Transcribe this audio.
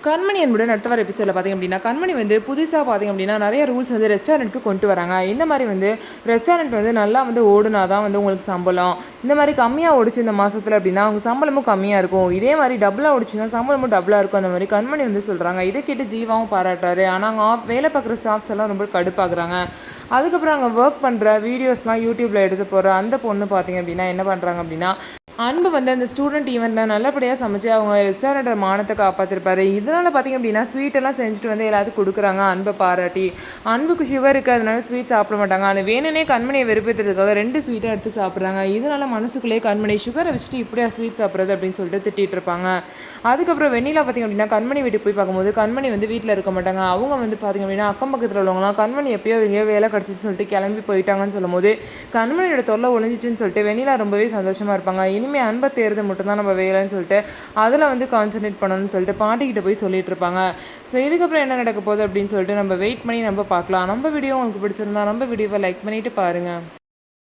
கண்மணி என்புடன் அடுத்த வர எபிசோடில் பார்த்திங்க அப்படின்னா கண்மணி வந்து புதுசாக பார்த்திங்க அப்படின்னா நிறைய ரூல்ஸ் வந்து ரெஸ்டாரண்ட்டுக்கு கொண்டு வராங்க. இந்த மாதிரி வந்து ரெஸ்டாரண்ட் வந்து நல்லா வந்து ஓடுனா தான் வந்து உங்களுக்கு சம்பளம், இந்த மாதிரி கம்மியாக ஓடிச்சு இந்த மாதத்தில் அப்படின்னா அவங்க சம்பளமும் கம்மியாக இருக்கும், இதே மாதிரி டபுளாக ஓடிச்சுன்னா சம்பளமும் டபுளாக இருக்கும், அந்த மாதிரி கண்மணி வந்து சொல்கிறாங்க. இதை கேட்டு ஜீவாவும் பாராட்டுறாரு. ஆனால் அவங்க வேலை பார்க்குற ஸ்டாஃப்ஸ் எல்லாம் ரொம்ப கடுப்பாக்குறாங்க. அதுக்கப்புறம் அங்கே ஒர்க் பண்ணுற வீடியோஸ்லாம் யூடியூப்பில் எடுத்து போகிற அந்த பொண்ணு பார்த்திங்க அப்படின்னா என்ன பண்ணுறாங்க அப்படின்னா அன்பு வந்து அந்த ஸ்டூடெண்ட் ஈவெண்ட்டில் நல்லபடியாக சமைச்சு அவங்க ரெஸ்டாரண்ட்டோட மானத்தை காப்பாற்றிருப்பாரு. இதனால் பார்த்திங்க அப்படின்னா ஸ்வீட்டெல்லாம் செஞ்சுட்டு வந்து எல்லாத்துக்கும் கொடுக்குறாங்க அன்பை பாராட்டி. அன்புக்கு சுகர் இருக்கிறதுனால ஸ்வீட் சாப்பிட மாட்டாங்க. ஆனால் வேணுனே கண்மணியை வெறுப்பேற்றுறதுக்காக 2 ஸ்வீட்டாக எடுத்து சாப்பிட்றாங்க. இதனால் மனசுக்குள்ளேயே கண்மணி சுகரை வச்சுட்டு இப்படியா ஸ்வீட் சாப்பிட்றது அப்படின்னு சொல்லிட்டு திட்டிகிட்டு இருப்பாங்க. அதுக்கப்புறம் வெண்ணிலா பார்த்திங்க அப்படின்னா கண்மணி வீட்டுக்கு போய் பார்க்கும்போது கண்மணி வந்து வீட்டில் இருக்க மாட்டாங்க. அவங்க வந்து பார்த்திங்க அப்படின்னா அக்கம் பக்கத்தில் உள்ளவங்களாம் கண்மணி எப்பயோ எங்கேயோ வேலை கிடச்சின்னு சொல்லிட்டு கிளம்பி போயிட்டாங்கன்னு சொல்லும்போது கண்மணியோட தொல்லை ஒழிஞ்சிச்சுன்னு சொல்லிட்டு வெண்ணிலா ரொம்பவே சந்தோஷமாக இருப்பாங்க. இனிமேல் அன்பை தேர்றது மட்டும்தான் நம்ம வேலைன்னு சொல்லிட்டு அதில் வந்து கான்சன்ட்ரேட் பண்ணணும்னு சொல்லிட்டு பாட்டிக்கிட்ட போய் சொல்லிட்டு இருப்பாங்க. ஸோ இதுக்கப்புறம் என்ன நடக்க போகுது அப்படின்னு சொல்லிட்டு நம்ம வெயிட் பண்ணி நம்ம பார்க்கலாம். நம்ம வீடியோ உங்களுக்கு பிடிச்சிருந்தா நம்ம வீடியோவை லைக் பண்ணிவிட்டு பாருங்கள்.